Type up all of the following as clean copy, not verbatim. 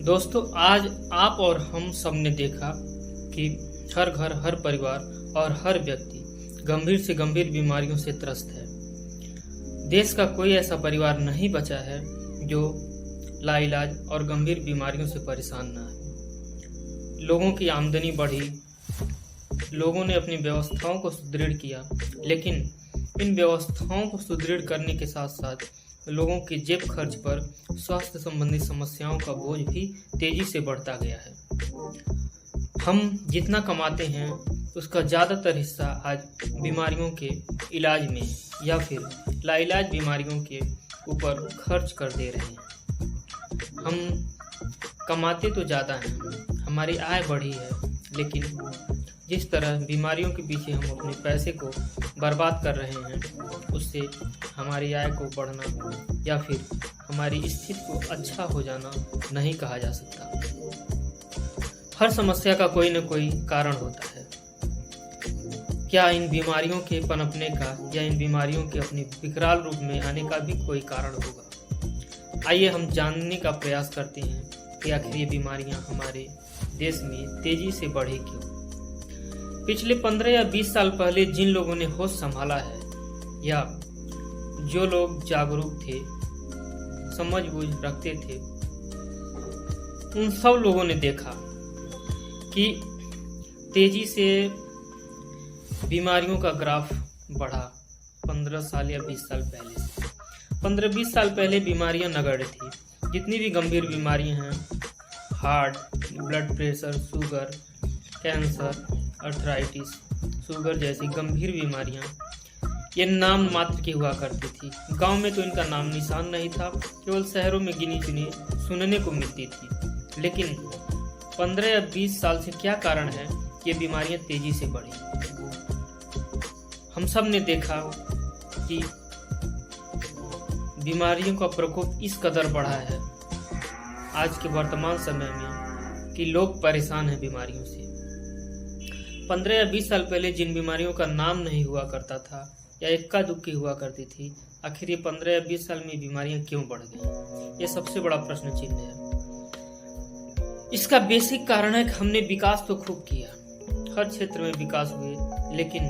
दोस्तों, आज आप और हम सब ने देखा कि हर घर, हर परिवार और हर व्यक्ति गंभीर से गंभीर बीमारियों से त्रस्त है। देश का कोई ऐसा परिवार नहीं बचा है जो लाइलाज और गंभीर बीमारियों से परेशान न है। लोगों की आमदनी बढ़ी, लोगों ने अपनी व्यवस्थाओं को सुदृढ़ किया, लेकिन इन व्यवस्थाओं को सुदृढ़ करने के साथ साथ लोगों के जेब खर्च पर स्वास्थ्य संबंधी समस्याओं का बोझ भी तेजी से बढ़ता गया है। हम जितना कमाते हैं उसका ज़्यादातर हिस्सा आज बीमारियों के इलाज में या फिर लाइलाज बीमारियों के ऊपर खर्च कर दे रहे हैं। हम कमाते तो ज़्यादा हैं, हमारी आय बढ़ी है, लेकिन जिस तरह बीमारियों के पीछे हम अपने पैसे को बर्बाद कर रहे हैं, उससे हमारी आय को बढ़ना या फिर हमारी स्थिति को अच्छा हो जाना नहीं कहा जा सकता। हर समस्या का कोई न कोई कारण होता है। क्या इन बीमारियों के पनपने का या इन बीमारियों के अपने विकराल रूप में आने का भी कोई कारण होगा? आइए हम जानने का प्रयास करते हैं कि आखिर ये बीमारियां हमारे देश में तेजी से बढ़े क्यों। पिछले 15 या 20 साल पहले जिन लोगों ने होश संभाला है या जो लोग जागरूक थे, समझ बूझ रखते थे, उन सब लोगों ने देखा कि तेजी से बीमारियों का ग्राफ बढ़ा। 15 साल या 20 साल पहले से 15-20 साल पहले बीमारियां नगण्य थी। जितनी भी गंभीर बीमारियां हैं, heart, blood pressure, sugar, cancer, arthritis, sugar जैसी गंभीर बीमारियां ये नाम मात्र की हुआ करती थी। गांव में तो इनका नाम निशान नहीं था, केवल शहरों में गिनी चुनी सुनने को मिलती थी। लेकिन 15 या 20 साल से क्या कारण है कि ये बीमारियां तेजी से बढ़ी? हम सब ने देखा कि बीमारियों का प्रकोप इस कदर बढ़ा है आज के वर्तमान समय में कि लोग परेशान हैं बीमारियों से। 15 या 20 साल पहले जिन बीमारियों का नाम नहीं हुआ करता था या इक्का दुक्की हुआ करती थी, आखिर ये 15 या 20 साल में बीमारियां क्यों बढ़ गई? ये सबसे बड़ा प्रश्न चिन्ह है। इसका बेसिक कारण है कि हमने विकास तो खूब किया, हर क्षेत्र में विकास हुए, लेकिन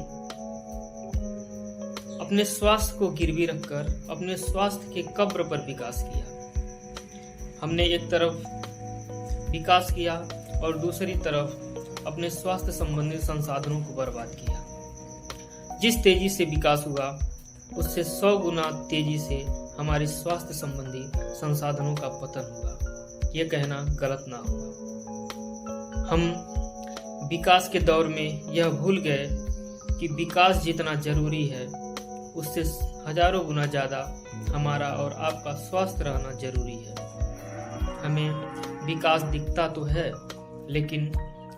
अपने स्वास्थ्य को गिरवी रखकर अपने स्वास्थ्य के कब्र पर विकास किया। हमने एक तरफ विकास किया और दूसरी तरफ अपने स्वास्थ्य संबंधी संसाधनों को बर्बाद किया। जिस तेजी से विकास हुआ उससे 100 गुना तेजी से हमारे स्वास्थ्य संबंधी संसाधनों का पतन हुआ। ये कहना गलत ना होगा। हम विकास के दौर में यह भूल गए कि विकास जितना जरूरी है उससे हजारों गुना ज्यादा हमारा और आपका स्वास्थ्य रहना जरूरी है। हमें विकास दिखता तो है, लेकिन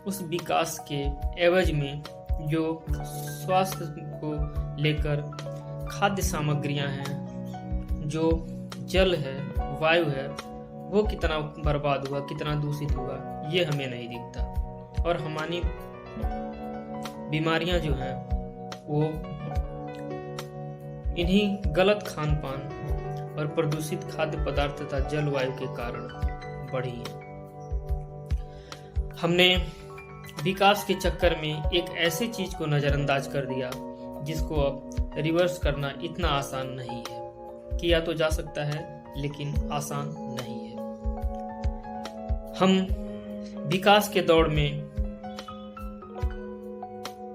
उस विकास के एवज में जो स्वास्थ्य को लेकर खाद्य सामग्रियां हैं, जो जल है, वायु है, वो कितना बर्बाद हुआ, कितना दूषित हुआ, ये हमें नहीं दिखता। और हमारी बीमारियां जो हैं वो इन्हीं गलत खान पान और प्रदूषित खाद्य पदार्थ तथा जलवायु के कारण बढ़ी है। हमने विकास के चक्कर में एक ऐसी चीज को नजरअंदाज कर दिया जिसको अब रिवर्स करना इतना आसान नहीं है। किया तो जा सकता है, लेकिन आसान नहीं है। हम विकास के दौड़ में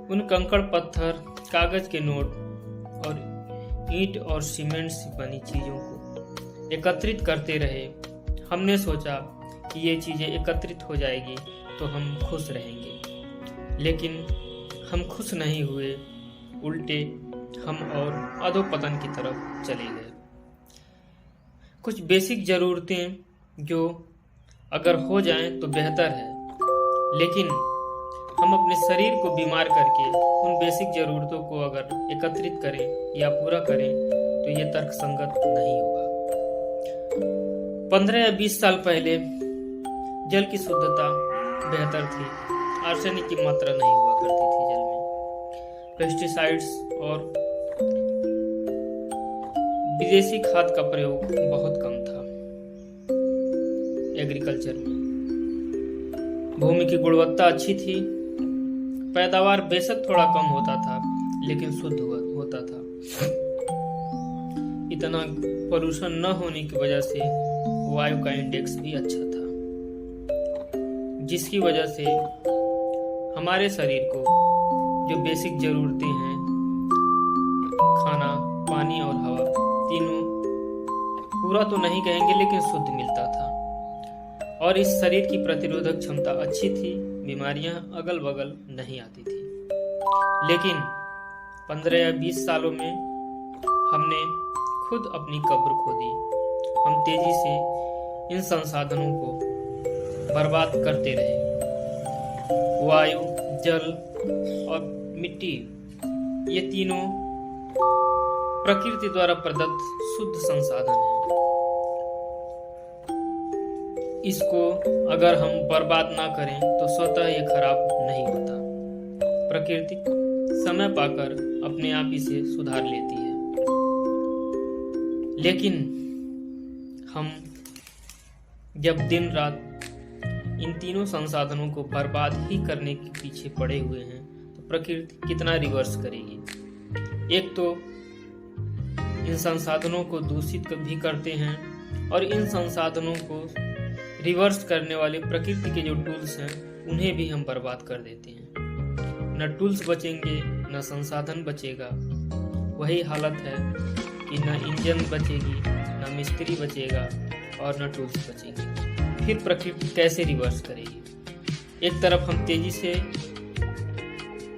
उन कंकड़ पत्थर, कागज के नोट और ईंट और सीमेंट से बनी चीजों को एकत्रित करते रहे। हमने सोचा कि ये चीजें एकत्रित हो जाएगी तो हम खुश रहेंगे, लेकिन हम खुश नहीं हुए, उल्टे हम और अधोपतन की तरफ चले गए। कुछ बेसिक जरूरतें जो अगर हो जाएं तो बेहतर है, लेकिन हम अपने शरीर को बीमार करके उन बेसिक जरूरतों को अगर एकत्रित करें या पूरा करें तो ये तर्कसंगत नहीं होगा। 15 या 20 साल पहले जल की शुद्धता बेहतर थी, आर्सेनिक की मात्रा नहीं हुआ करती थी जल में। पेस्टिसाइड्स और विदेशी खाद का प्रयोग बहुत कम था एग्रीकल्चर में। भूमि की गुणवत्ता अच्छी थी। पैदावार बेशक थोड़ा कम होता था, लेकिन शुद्ध होता था। इतना पोल्यूशन न होने की वजह से वायु का इंडेक्स भी अच्छा था, जिसकी वजह से हमारे शरीर को जो बेसिक जरूरतें हैं, खाना, पानी और हवा, तीनों पूरा तो नहीं कहेंगे लेकिन शुद्ध मिलता था। और इस शरीर की प्रतिरोधक क्षमता अच्छी थी, बीमारियां अगल बगल नहीं आती थी। लेकिन 15 या 20 सालों में हमने खुद अपनी कब्र खो दी। हम तेजी से इन संसाधनों को बर्बाद करते रहे। वायु, जल और मिट्टी, ये तीनों प्रकृति द्वारा प्रदत्त शुद्ध संसाधन हैं। इसको अगर हम बर्बाद ना करें तो स्वतः ये खराब नहीं होता। प्रकृति समय पाकर अपने आप इसे सुधार लेती है। लेकिन हम जब दिन रात इन तीनों संसाधनों को बर्बाद ही करने के पीछे पड़े हुए हैं, तो प्रकृति कितना रिवर्स करेगी। एक तो इन संसाधनों को दूषित भी करते हैं, और इन संसाधनों को रिवर्स करने वाले प्रकृति के जो टूल्स हैं उन्हें भी हम बर्बाद कर देते हैं। न टूल्स बचेंगे, न संसाधन बचेगा। वही हालत है कि न इंजन बचेगी, न मिस्त्री बचेगा और न टूल्स बचेंगे। फिर प्रकृति कैसे रिवर्स करेगी। एक तरफ हम तेजी से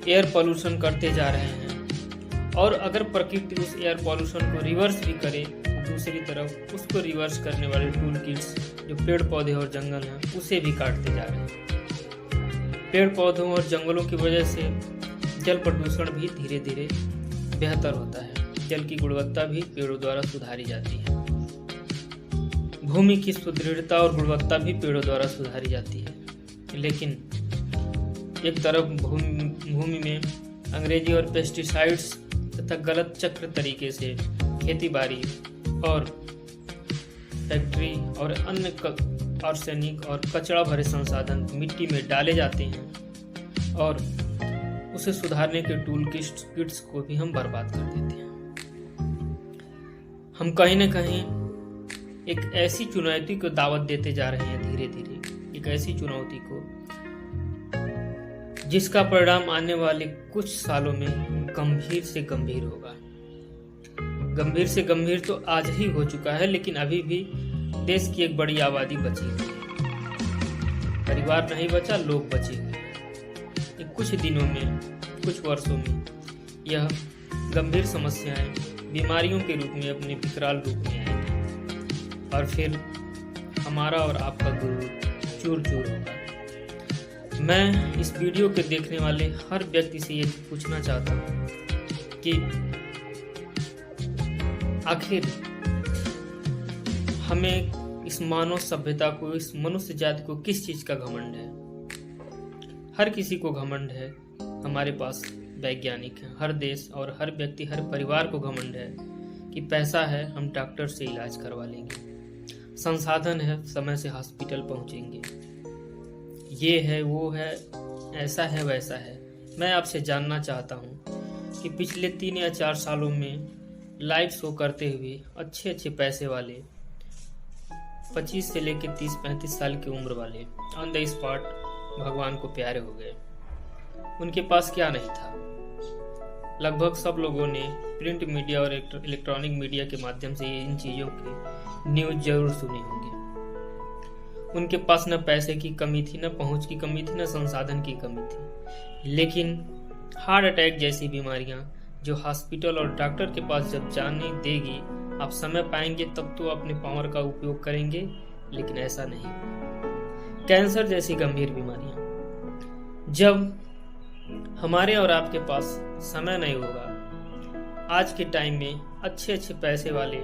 एयर पोल्यूशन करते जा रहे हैं, और अगर प्रकृति उस एयर पोल्यूशन को रिवर्स भी करे, दूसरी तरफ उसको रिवर्स करने वाले टूल किट्स जो पेड़ पौधे और जंगल हैं उसे भी काटते जा रहे हैं। पेड़ पौधों और जंगलों की वजह से जल प्रदूषण भी धीरे धीरे बेहतर होता है। जल की गुणवत्ता भी पेड़ों द्वारा सुधारी जाती है। भूमि की सुदृढ़ता और गुणवत्ता भी पेड़ों द्वारा सुधारी जाती है। लेकिन एक तरफ भूमि में अंग्रेजी और पेस्टिसाइड्स तथा गलत चक्र तरीके से खेती बाड़ी और फैक्ट्री और अन्य आर्सेनिक और कचरा भरे संसाधन मिट्टी में डाले जाते हैं, और उसे सुधारने के टूल किट्स को भी हम बर्बाद कर देते हैं। हम कहीं न कहीं एक ऐसी चुनौती को दावत देते जा रहे हैं, धीरे धीरे एक ऐसी चुनौती को जिसका परिणाम आने वाले कुछ सालों में गंभीर से गंभीर होगा। गंभीर से गंभीर तो आज ही हो चुका है, लेकिन अभी भी देश की एक बड़ी आबादी बची हुई है। परिवार नहीं बचा, लोग बचे हुए हैं। कुछ दिनों में, कुछ वर्षों में यह गंभीर समस्याएं बीमारियों के रूप में अपने विकराल रूप में आएंगी, और फिर हमारा और आपका गुरु चूर चूर होगा। मैं इस वीडियो के देखने वाले हर व्यक्ति से ये पूछना चाहता हूँ कि आखिर हमें इस मानव सभ्यता को, इस मनुष्य जाति को किस चीज का घमंड है। हर किसी को घमंड है। हमारे पास वैज्ञानिक हैं, हर देश और हर व्यक्ति, हर परिवार को घमंड है कि पैसा है, हम डॉक्टर से इलाज करवा लेंगे, संसाधन है, समय से हॉस्पिटल पहुंचेंगे, ये है, वो है, ऐसा है, वैसा है। मैं आपसे जानना चाहता हूं कि पिछले 3 या 4 सालों में लाइव शो करते हुए अच्छे अच्छे पैसे वाले 25 से लेकर 30-35 साल की उम्र वाले ऑन द स्पॉट भगवान को प्यारे हो गए। उनके पास क्या नहीं था। लगभग सब लोगों ने प्रिंट मीडिया और इलेक्ट्रॉनिक मीडिया के माध्यम से इन चीज़ों की न्यूज़ जरूर सुनी होंगी। उनके पास न पैसे की कमी थी, न पहुंच की कमी थी, न संसाधन की कमी थी। लेकिन हार्ट अटैक जैसी बीमारियां जो हॉस्पिटल और डॉक्टर के पास जब जाने देगी, आप समय पाएंगे तब तो अपने पावर का उपयोग करेंगे, लेकिन ऐसा नहीं। कैंसर जैसी गंभीर बीमारियां, जब हमारे और आपके पास समय नहीं होगा, आज के टाइम में अच्छे अच्छे पैसे वाले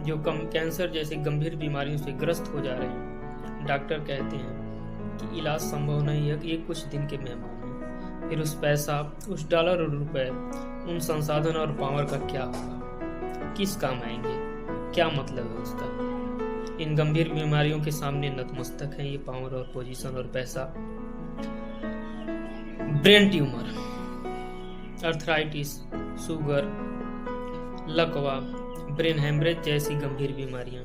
जो कैंसर जैसी गंभीर बीमारियों से ग्रस्त हो जा रहे हैं, डॉक्टर कहते हैं कि इलाज संभव नहीं है, ये कुछ दिन के मेहमान हैं। फिर उस पैसा, उस डॉलर और रुपए, उन संसाधन और पावर का क्या होगा, किस काम आएंगे, क्या मतलब है उसका। इन गंभीर बीमारियों के सामने नतमस्तक हैं ये पावर और पोजीशन और पैसा। ब्रेन ट्यूमर, अर्थराइटिस, शुगर, लकवा, ब्रेन हेमरेज जैसी गंभीर बीमारियां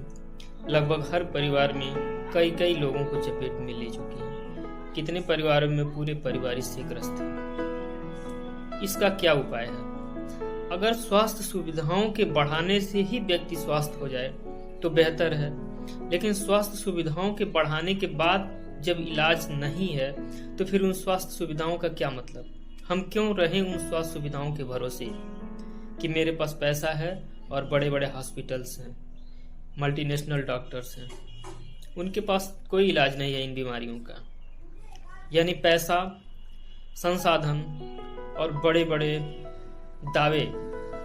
लगभग हर परिवार में कई कई लोगों को चपेट में ले चुकी हैं। कितने परिवारों में पूरे परिवार इससे ग्रस्त हैं। इसका क्या उपाय है? अगर स्वास्थ्य सुविधाओं के बढ़ाने से ही व्यक्ति स्वस्थ हो जाए तो बेहतर है, लेकिन स्वास्थ्य सुविधाओं के बढ़ाने के बाद जब इलाज नहीं है तो फिर उन स्वास्थ्य सुविधाओं का क्या मतलब? हम क्यों रहें उन स्वास्थ्य सुविधाओं के भरोसे कि मेरे पास पैसा है और बड़े बड़े हॉस्पिटल्स हैं, मल्टीनेशनल डॉक्टर्स हैं, उनके पास कोई इलाज नहीं है इन बीमारियों का। यानी पैसा, संसाधन और बड़े बड़े दावे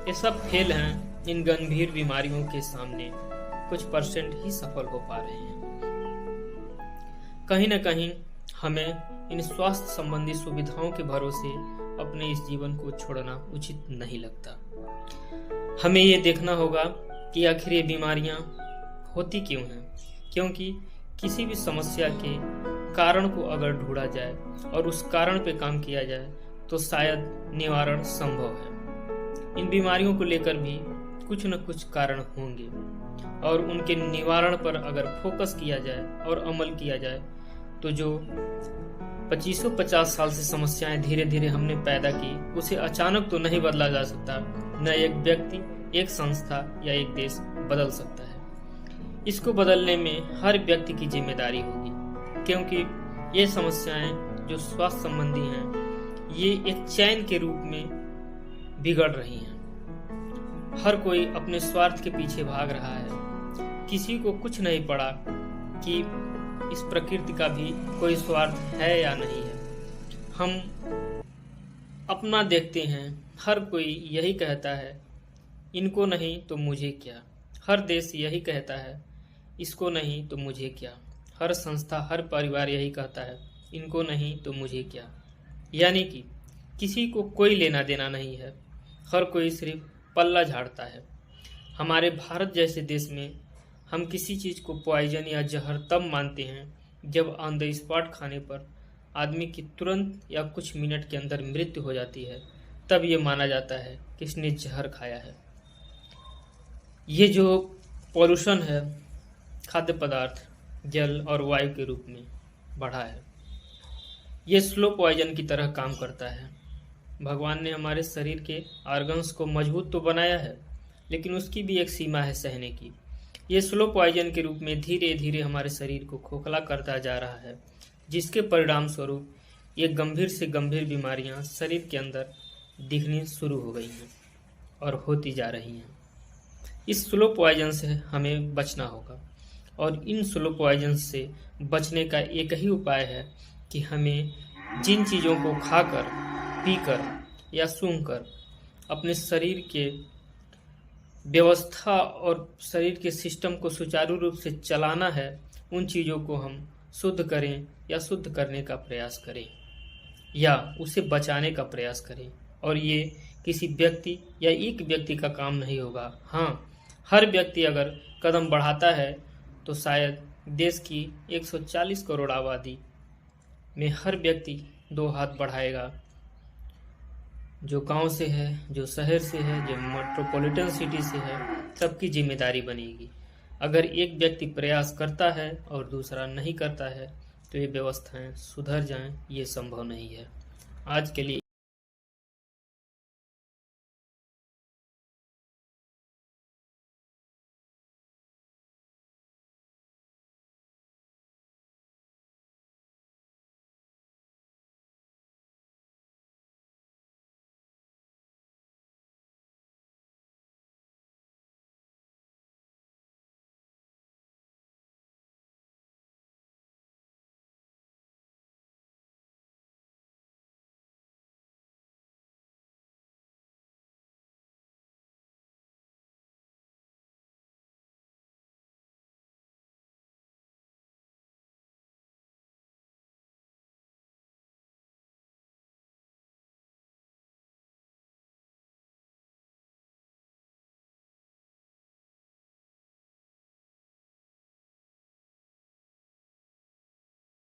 ये सब फेल हैं इन गंभीर बीमारियों के सामने। कुछ परसेंट ही सफल हो पा रहे हैं। कहीं न कहीं हमें इन स्वास्थ्य संबंधी सुविधाओं के भरोसे अपने इस जीवन को छोड़ना उचित नहीं लगता। हमें ये देखना होगा कि आखिर ये बीमारियां होती क्यों हैं, क्योंकि किसी भी समस्या के कारण को अगर ढूंढा जाए और उस कारण पे काम किया जाए तो शायद निवारण संभव है। इन बीमारियों को लेकर भी कुछ न कुछ कारण होंगे और उनके निवारण पर अगर फोकस किया जाए और अमल किया जाए तो जो 2550 साल से समस्याएं धीरे धीरे हमने पैदा की उसे अचानक तो नहीं बदला जा सकता, न एक व्यक्ति, एक संस्था या एक देश बदल सकता है। इसको बदलने में हर व्यक्ति की जिम्मेदारी होगी, क्योंकि ये समस्याएं जो स्वास्थ्य संबंधी हैं ये एक चैन के रूप में बिगड़ रही हैं। हर कोई अपने स्वार्थ के पीछे भाग रहा है। किसी को कुछ नहीं पड़ा कि इस प्रकृति का भी कोई स्वार्थ है या नहीं है। हम अपना देखते हैं, हर कोई यही कहता है इनको नहीं तो मुझे क्या। हर देश यही कहता है इसको नहीं तो मुझे क्या। हर संस्था, हर परिवार यही कहता है इनको नहीं तो मुझे क्या। यानी कि किसी को कोई लेना देना नहीं है, हर कोई सिर्फ पल्ला झाड़ता है। हमारे भारत जैसे देश में हम किसी चीज़ को पॉइजन या जहर तब मानते हैं जब ऑन द स्पॉट खाने पर आदमी की तुरंत या कुछ मिनट के अंदर मृत्यु हो जाती है, तब ये माना जाता है कि इसने जहर खाया है। ये जो पॉल्यूशन है खाद्य पदार्थ, जल और वायु के रूप में बढ़ा है, ये स्लो पॉइजन की तरह काम करता है। भगवान ने हमारे शरीर के ऑर्गन्स को मजबूत तो बनाया है, लेकिन उसकी भी एक सीमा है सहने की। ये स्लो पॉइजन के रूप में धीरे धीरे हमारे शरीर को खोखला करता जा रहा है, जिसके परिणाम स्वरूप ये गंभीर से गंभीर बीमारियां शरीर के अंदर दिखनी शुरू हो गई हैं और होती जा रही हैं। इस स्लो पॉइजन से हमें बचना होगा और इन स्लो पॉइजन से बचने का एक ही उपाय है कि हमें जिन चीज़ों को खाकर, पीकर या सूंघकर अपने शरीर के व्यवस्था और शरीर के सिस्टम को सुचारू रूप से चलाना है, उन चीज़ों को हम शुद्ध करें या शुद्ध करने का प्रयास करें या उसे बचाने का प्रयास करें। और ये किसी व्यक्ति या एक व्यक्ति का काम नहीं होगा। हाँ, हर व्यक्ति अगर कदम बढ़ाता है तो शायद देश की 140 करोड़ आबादी में हर व्यक्ति 2 हाथ बढ़ाएगा। जो गांव से है, जो शहर से है, जो मेट्रोपॉलिटन सिटी से है, सबकी जिम्मेदारी बनेगी। अगर एक व्यक्ति प्रयास करता है और दूसरा नहीं करता है तो ये व्यवस्थाएं सुधर जाएं, ये संभव नहीं है। आज के लिए